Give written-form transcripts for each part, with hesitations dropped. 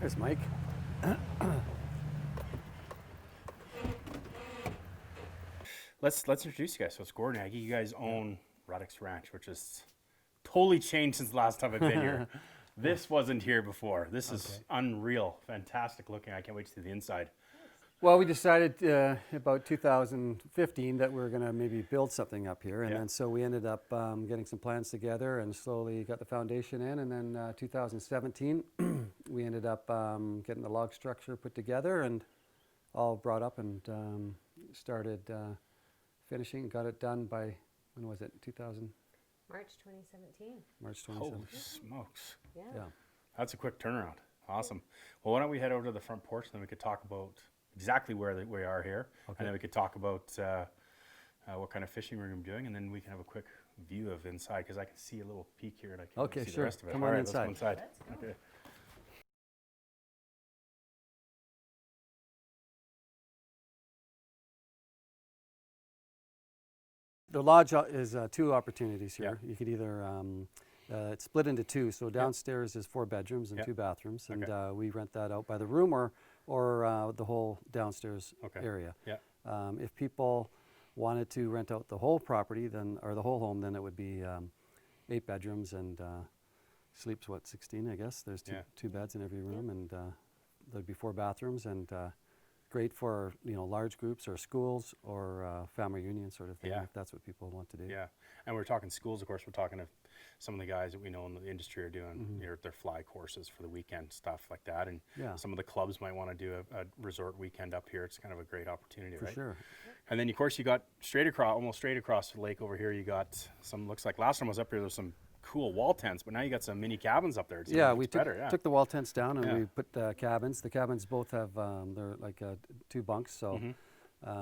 There's Mike. Let's introduce you guys. So it's Gordon Aggie. You guys own Ruddocs Ranch, which is totally changed since the last time I've been here. This wasn't here before. This is unreal, fantastic looking. I can't wait to see the inside. Well, we decided about 2015 that we were going to maybe build something up here, and then so we ended up getting some plans together and slowly got the foundation in, and then 2017 we ended up getting the log structure put together and all brought up and started finishing. Got it done by, when was it, 2000? March 2017. March 2017. Holy smokes. Yeah. That's a quick turnaround. Awesome. Well, why don't we head over to the front porch, and then we could talk about exactly where we are here, and then we could talk about what kind of fishing we're going to be doing, and then we can have a quick view of inside, because I can see a little peek here, and I can see the rest of it. Come All on right, inside. let's go inside. Let's go. Okay. The lodge is two opportunities here. You could either, it's split into two, so downstairs is 4 bedrooms and 2 bathrooms, and we rent that out by the room or the whole downstairs area. If people wanted to rent out the whole property, then, or the whole home, then it would be 8 bedrooms and sleeps, 16, I guess. There's two beds in every room, and there'd be 4 bathrooms, and great for large groups or schools or family reunion sort of thing, if that's what people want to do. Yeah, and we're talking schools, of course. We're talking to some of the guys that we know in the industry are doing their fly courses for the weekend, stuff like that, and some of the clubs might want to do a resort weekend up here. It's kind of a great opportunity, For right? sure. And then, of course, you got almost straight across the lake over here, you got some, looks like last time I was up here, there was some cool wall tents, but now you got some mini cabins up there. We took the wall tents down and we put cabins. The cabins both have, they're like 2 bunks, so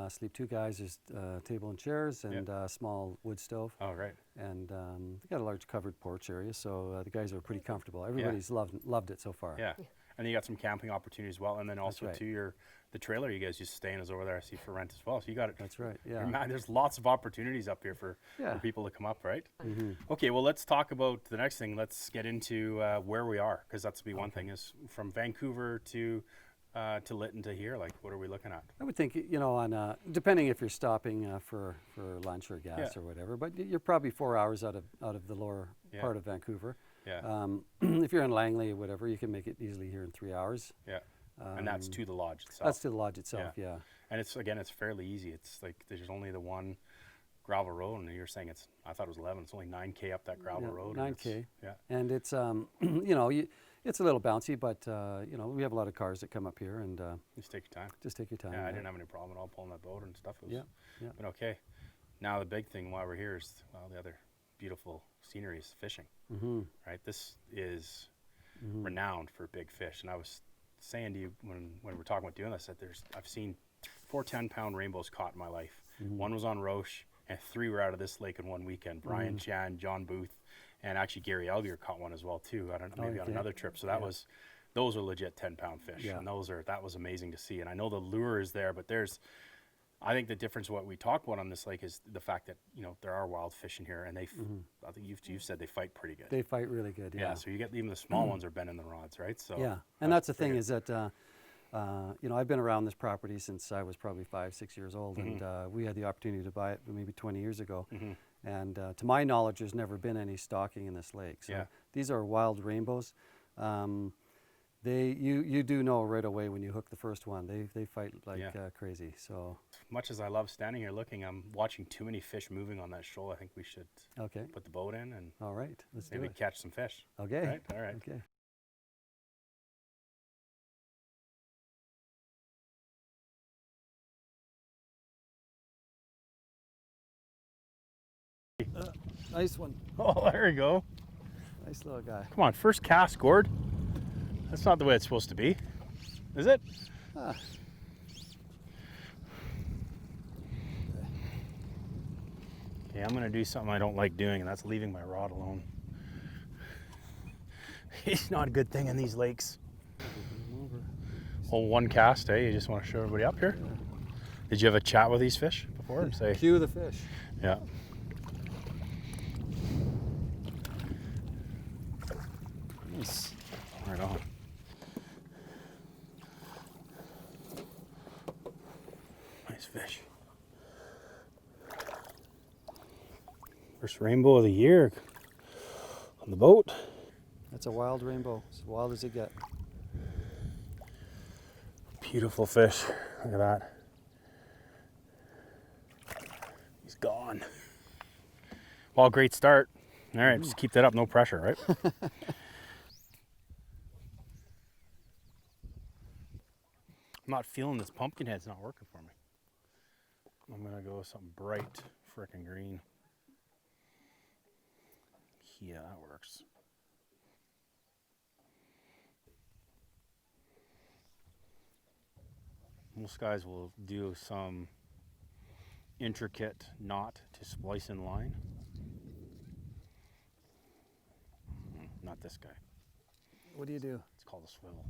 sleep 2 guys. There's table and chairs and a small wood stove. Oh, right. And they got a large covered porch area, so the guys are pretty comfortable. Everybody's loved it so far. Yeah, and then you got some camping opportunities as well, and then also too, the trailer you guys used to stay in is over there, I see, for rent as well. So you got it. That's right. Yeah. There's lots of opportunities up here for people to come up, right? Okay, well, let's talk about the next thing. Let's get into where we are, because that's be one thing is from Vancouver to Lytton to here. Like, what are we looking at? I would think, on depending if you're stopping for lunch or gas or whatever, but you're probably 4 hours out of the lower part of Vancouver. Yeah. If you're in Langley or whatever, you can make it easily here in 3 hours. Yeah. And that's to the lodge itself. That's to the lodge itself, yeah. And it's fairly easy. It's like there's only the one gravel road, and you're saying I thought it was 11. It's only 9K up that gravel road. 9K. Yeah. And it's, it's a little bouncy, but, we have a lot of cars that come up here, and just take your time. Just take your time. Yeah, I didn't have any problem at all pulling that boat and stuff. It was, yeah. But okay. Now the big thing while we're here is, the other beautiful scenery is fishing. Right? This is renowned for big fish. And I was saying to you when we were talking about doing this, that I've seen 4 10-pound rainbows caught in my life. 1 was on Roche, and 3 were out of this lake in one weekend. Brian Chan, John Booth, and actually Gary Elgier caught one as well too. I don't know, maybe on another trip. So those are legit 10-pound fish, and that was amazing to see. And I know the lure is there, but I think the difference what we talk about on this lake is the fact that there are wild fish in here, and I think you've said they fight pretty good. They fight really good. Yeah. So you get even the small ones are bending the rods, right? So and that's the thing is that I've been around this property since I was probably 5-6 years old, and we had the opportunity to buy it maybe 20 years ago. And to my knowledge, there's never been any stocking in this lake. So these are wild rainbows. You do know right away when you hook the first one. They fight like crazy. So much as I love standing here looking, I'm watching too many fish moving on that shoal. I think we should put the boat in and all right, let's maybe catch some fish. Okay. Right? All right. Okay. Nice one. Oh, there you go. Nice little guy. Come on, first cast, Gord. That's not the way it's supposed to be, is it? Okay, I'm gonna do something I don't like doing, and that's leaving my rod alone. It's not a good thing in these lakes. Well, 1 cast, eh? You just want to show everybody up here? Did you have a chat with these fish before? And say, cue the fish. Yeah. Nice. Right on. nice fish. First rainbow of the year on the boat. That's a wild rainbow, as wild as it get. Beautiful fish. Look at that. He's gone. Well, great start. All right, just keep that up. No pressure, right? I'm not feeling this pumpkin head's not working for me. I'm gonna go with something bright, frickin' green. Yeah, that works. Most guys will do some intricate knot to splice in line. Not this guy. What do you do? It's called a swivel.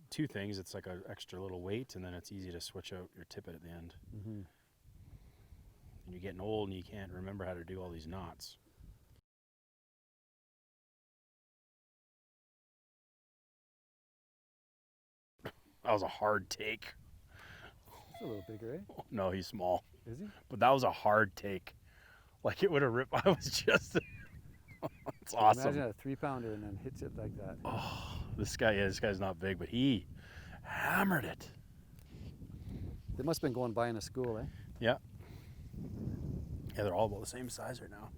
Two things. It's like an extra little weight, and then it's easy to switch out your tippet at the end. Mm-hmm. And you're getting old, and you can't remember how to do all these knots. That was a hard take. It's a little bigger, eh? No, he's small. Is he? But that was a hard take. Like it would have ripped. I was just. It's awesome. Imagine a 3-pounder and then hits it like that. Oh, this guy's not big, but he hammered it. They must have been going by in a school, eh? Yeah. Yeah, they're all about the same size right now.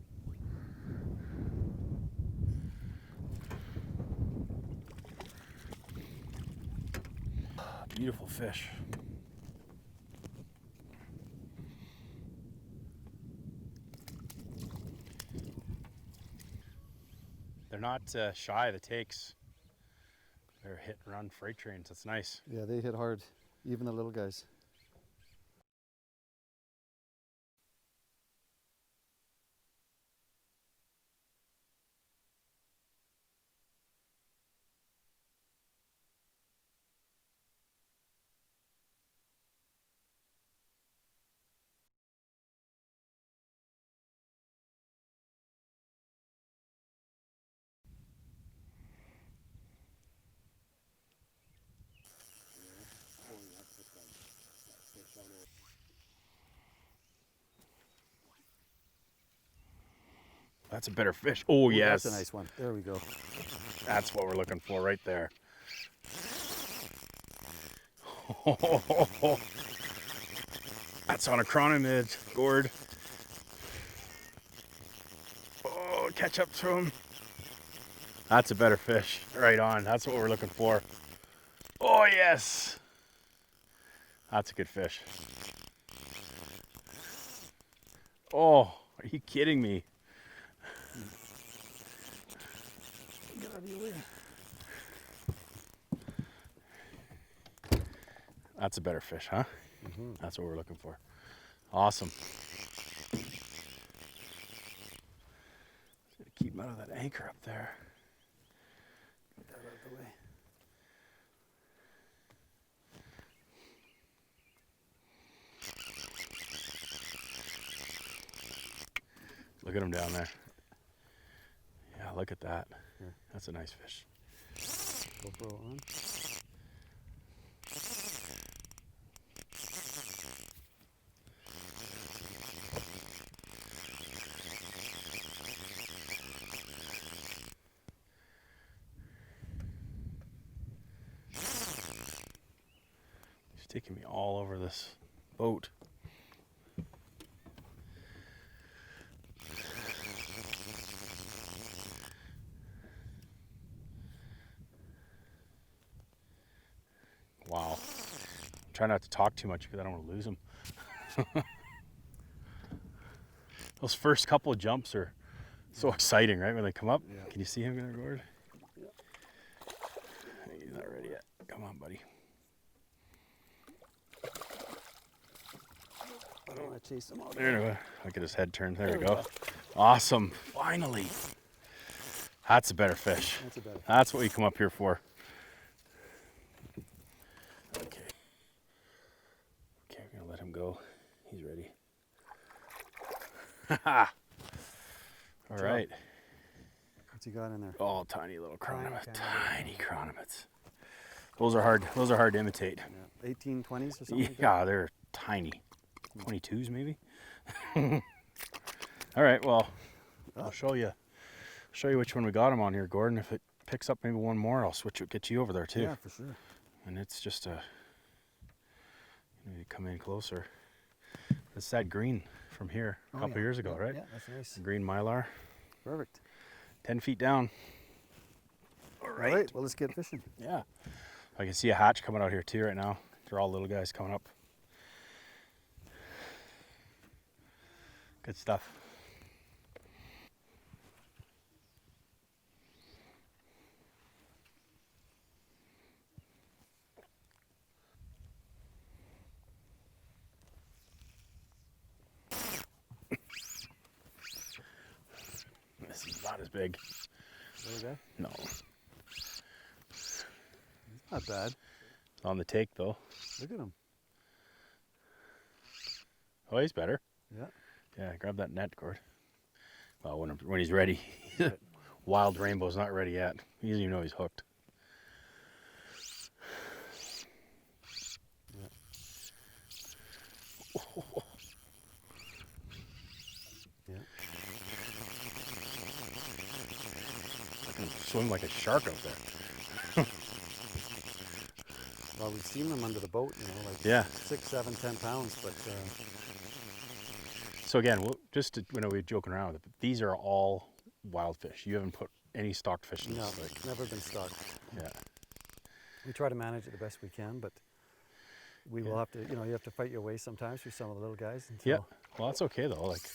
Beautiful fish. They're not shy of the takes. They're hit and run freight trains. That's nice. Yeah, they hit hard, even the little guys. That's a better fish. Oh, Ooh, yes. That's a nice one. There we go. That's what we're looking for right there. That's on a chronomid, Gord. Oh, catch up to him. That's a better fish. Right on. That's what we're looking for. Oh, yes. That's a good fish. Oh, are you kidding me? Get out of your way. That's a better fish, huh? Mm-hmm. That's what we're looking for. Awesome. Keep him out of that anchor up there. Get that out of the way. Look at him down there. Yeah, look at that. Here. That's a nice fish. GoPro on. He's taking me all over this boat. Wow. Try not to talk too much because I don't want to lose him. Those first couple of jumps are so exciting, right? When they come up. Yeah. Can you see him there, Gord? Yeah. He's not ready yet. Come on, buddy. I don't want to chase him out. There we go. Look at his head turn. There we go. Awesome. Finally. That's a better fish. That's a better. That's what we come up here for. Okay. Okay, we're gonna let him go. He's ready. All right. What's he got in there? Oh, tiny little chronomets. Tiny chronomets. Those are hard. Those are hard to imitate. Yeah. 1820s or something like that? Yeah, they're tiny. 22s maybe. All right. Well, I'll show you. Show you which one we got them on here, Gordon. If it picks up maybe one more, I'll switch it, get you over there too. Yeah, for sure. And it's just a. Maybe come in closer. It's that green from here a couple years ago, right? Yeah, that's nice. Green mylar. Perfect. 10 feet down. All right. Well, let's get fishing. Yeah. I can see a hatch coming out here too right now. They're all little guys coming up. Good stuff. This is not as big. Okay. No. Not bad. On the take though. Look at him. Oh, he's better. Yeah. Yeah, grab that net, Gord. Well, when he's ready. Wild Rainbow's not ready yet. He doesn't even know he's hooked. Yeah. Yeah. I can swim like a shark out there. Well, we've seen them under the boat, you know, like Yeah. 6, 7, 10 pounds, but So again, just to, we're joking around with it, but these are all wild fish. You haven't put any stocked fish in no, this. Like, never been stuck. yeah. We try to manage it the best we can, but we will have to, you know, you have to fight your way sometimes for some of the little guys. Until, Yeah. Well, that's okay though. Like,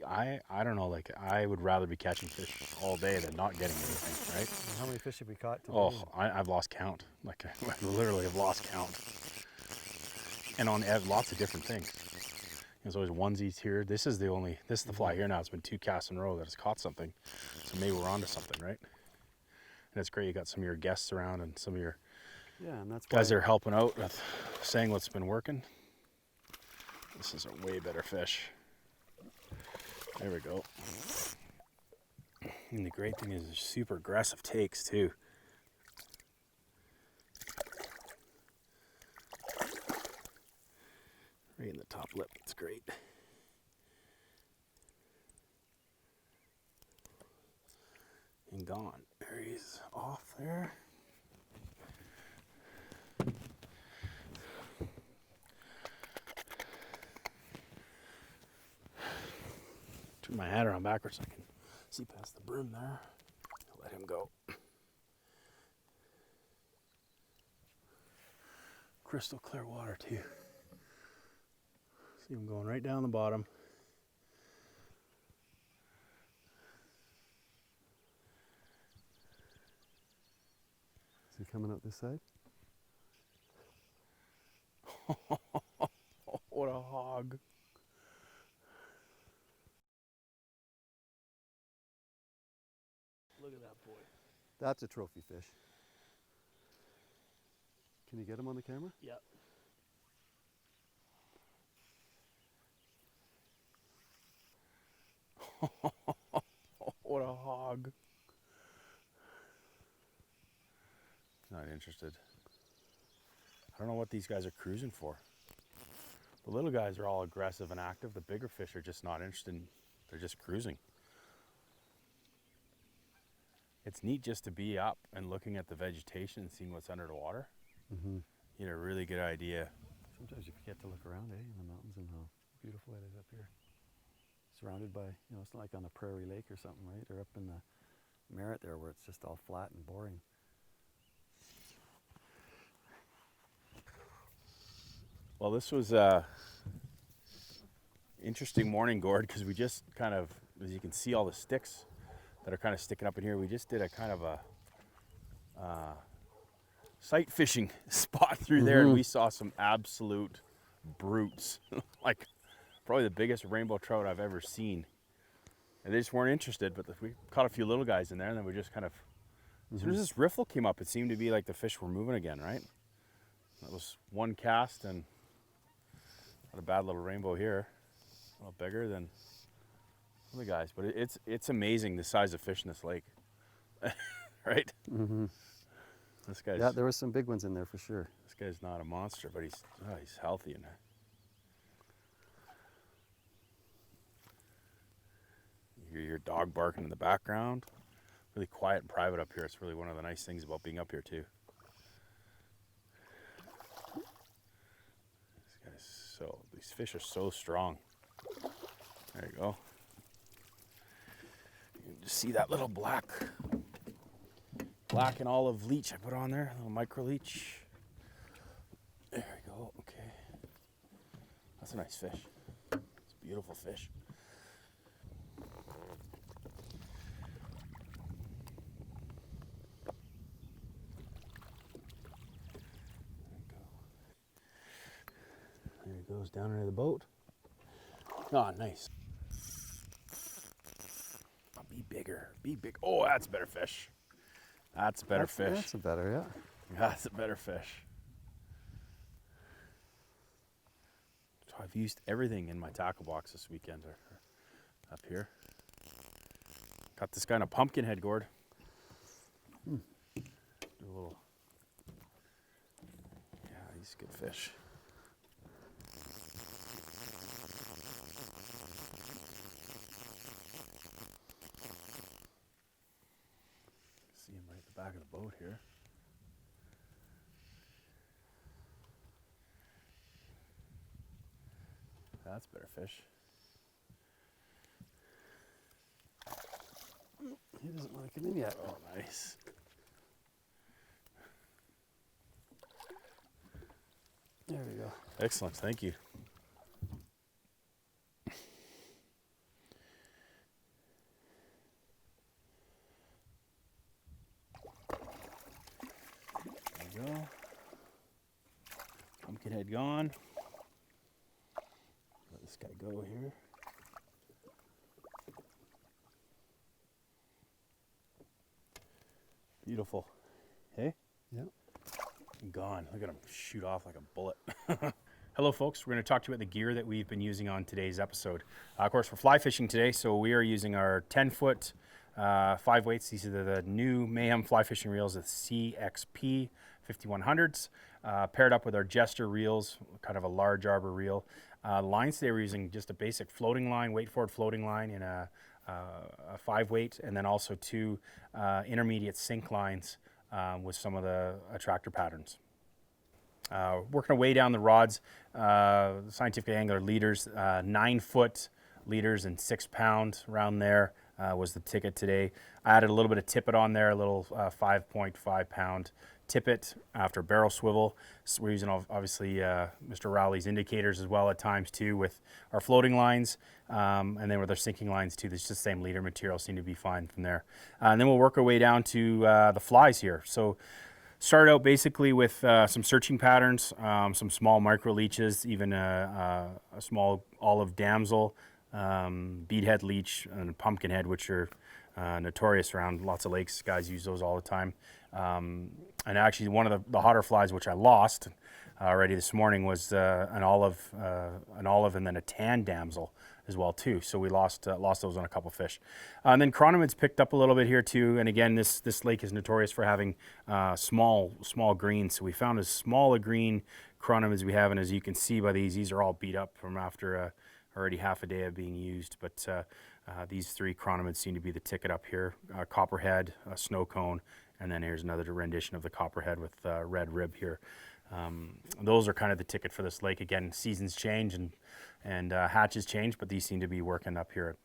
I don't know. Like, I would rather be catching fish all day than not getting anything. Right? How many fish have we caught today? Oh, I've lost count. Like, I literally have lost count. And on lots of different things. There's always onesies here. This is the fly here now. It's been 2 casts in a row that has caught something. So maybe we're onto something, right? And it's great. You got some of your guests around and some of your Yeah, and that's guys why, that are helping out with saying what's been working. This is a way better fish. There we go. And the great thing is, it's super aggressive takes too. Right in the top lip. It's great. And gone. There he's off there. Turn my hat around backwards so I can see past the brim there. Let him go. Crystal clear water too. See him going right down the bottom. is he coming out this side? What a hog. Look at that boy. That's a trophy fish. Can you get him on the camera? Yep. What a hog. Not interested. I don't know what these guys are cruising for. The little guys are all aggressive and active. The bigger fish are just not interested. They're just cruising. It's neat just to be up and looking at the vegetation and seeing what's under the water. Mm-hmm. You get a really good idea. Sometimes you forget to look around, in the mountains and how beautiful it is up here. Surrounded by, you know, it's not like on a prairie lake or something, right? Or up in the Merritt there where it's just all flat and boring. Well, this was interesting morning, Gord, because we just kind of, as you can see all the sticks that are kind of sticking up in here, we just did a kind of a sight fishing spot through there, and we saw some absolute brutes, like probably the biggest rainbow trout I've ever seen. And they just weren't interested, but we caught a few little guys in there, and then we just kind of, as soon as this riffle came up, it seemed to be like the fish were moving again, right? That was one cast, and not a bad little rainbow here. A little bigger than the guys, but it's amazing the size of fish in this lake, right? Mm-hmm. This guy's, Yeah, there was some big ones in there for sure. this guy's not a monster, but he's healthy and you hear your dog barking in the background. Really quiet and private up here. It's really one of the nice things about being up here too. These fish are so strong. There you go. You can just see that little black and olive leech I put on there, a little micro leech. There we go. Okay, that's a nice fish. It's a beautiful fish. There he goes down into the boat. Oh, nice. Oh, be bigger. Be big. Oh, that's a better fish. That's a better fish. That's a better, yeah. That's a better fish. So I've used everything in my tackle box this weekend up here. Got this guy in a pumpkin head gourd. Do a little. Yeah, he's a good fish. See him right at the back of the boat here. That's a better fish. He doesn't want to come in yet. Oh, nice. There we go. Excellent, thank you. There we go. Pumpkin head gone. Let this guy go here. Beautiful. Hey? Yeah. Gone. Look at him shoot off like a bullet. Hello folks, we're going to talk to you about the gear that we've been using on today's episode. Of course, we're fly fishing today, so we are using our 10-foot 5 weights. These are the new Mayhem fly fishing reels, the CXP 5100s, paired up with our Jester reels, kind of a large arbor reel. Lines today, we're using just a basic floating line, weight forward floating line in a 5 weight, and then also 2 intermediate sink lines with some of the attractor patterns. Working our way down the rods, Scientific Angler leaders, 9-foot leaders and 6 pound around there was the ticket today. I added a little bit of tippet on there, a little 5.5 pound tippet after barrel swivel. So we're using obviously Mr. Rowley's indicators as well at times too with our floating lines, and then with our sinking lines too. It's just the same leader material, seem to be fine from there. And then we'll work our way down to the flies here. So started out basically with some searching patterns, some small micro leeches, even a small olive damsel, beadhead leech, and pumpkin head, which are notorious around lots of lakes. Guys use those all the time. And actually, one of the hotter flies, which I lost already this morning, was an olive, and then a tan damsel as well too. So we lost those on a couple fish. And then chironomids picked up a little bit here too. And again, this lake is notorious for having small greens. So we found as small a green chironomid as we have, and as you can see by these are all beat up from after already half a day of being used. But these 3 chironomids seem to be the ticket up here: copperhead, snow cone, and then here's another rendition of the copperhead with red rib here. Those are kind of the ticket for this lake. Again, seasons change and hatches change, but these seem to be working up here.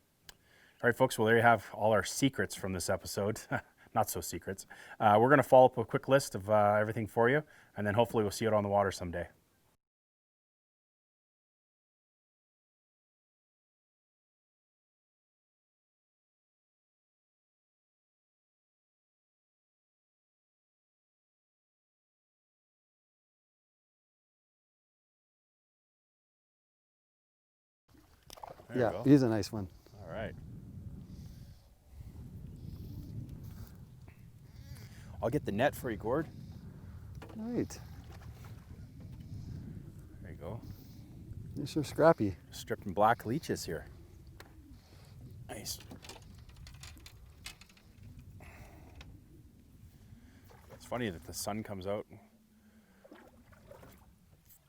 All right, folks, well, there you have all our secrets from this episode. Not so secrets. We're going to follow up with a quick list of everything for you, and then hopefully we'll see it on the water someday. There Yeah, you go. he's a nice one. All right. I'll get the net for you, Gord. Right. There you go. You're so scrappy. Stripping black leeches here. Nice. That's It's funny that the sun comes out,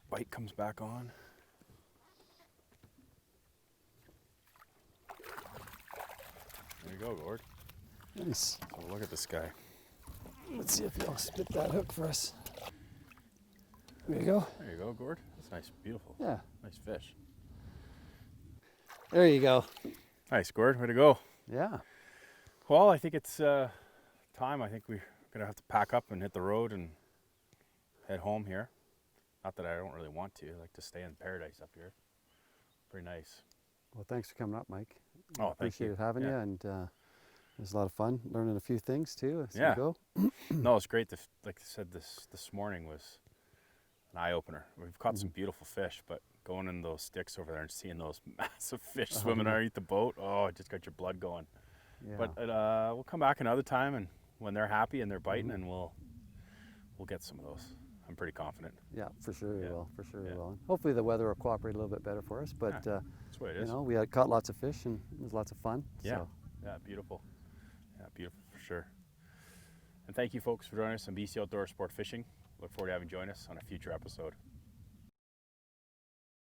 bite comes back on. There you go, Gord. Nice. So look at this guy. Let's see if he'll spit that hook for us. There you go. There you go, Gord. That's nice, beautiful. Yeah. Nice fish. There you go. Nice, Gord. Way to go. Yeah. Well, I think it's time. I think we're going to have to pack up and hit the road and head home here. Not that I don't really want to. I like to stay in paradise up here. Pretty nice. Well, thanks for coming up, Mike. Oh, thank you. Appreciated having you, and it was a lot of fun learning a few things too as we go. No, it's great. Like I said, this morning was an eye-opener. We've caught some beautiful fish, but going in those sticks over there and seeing those massive fish swimming underneath the boat, oh, it just got your blood going. Yeah. But we'll come back another time, and when they're happy and they're biting, and we'll get some of those. I'm pretty confident. Yeah, for sure we will. For sure we Yeah. will. And hopefully the weather will cooperate a little bit better for us. But That's what it is. you know, we had caught lots of fish and it was lots of fun. Yeah. So. Yeah, beautiful. Yeah, beautiful for sure. And thank you folks for joining us on BC Outdoor Sport Fishing. Look forward to having you join us on a future episode.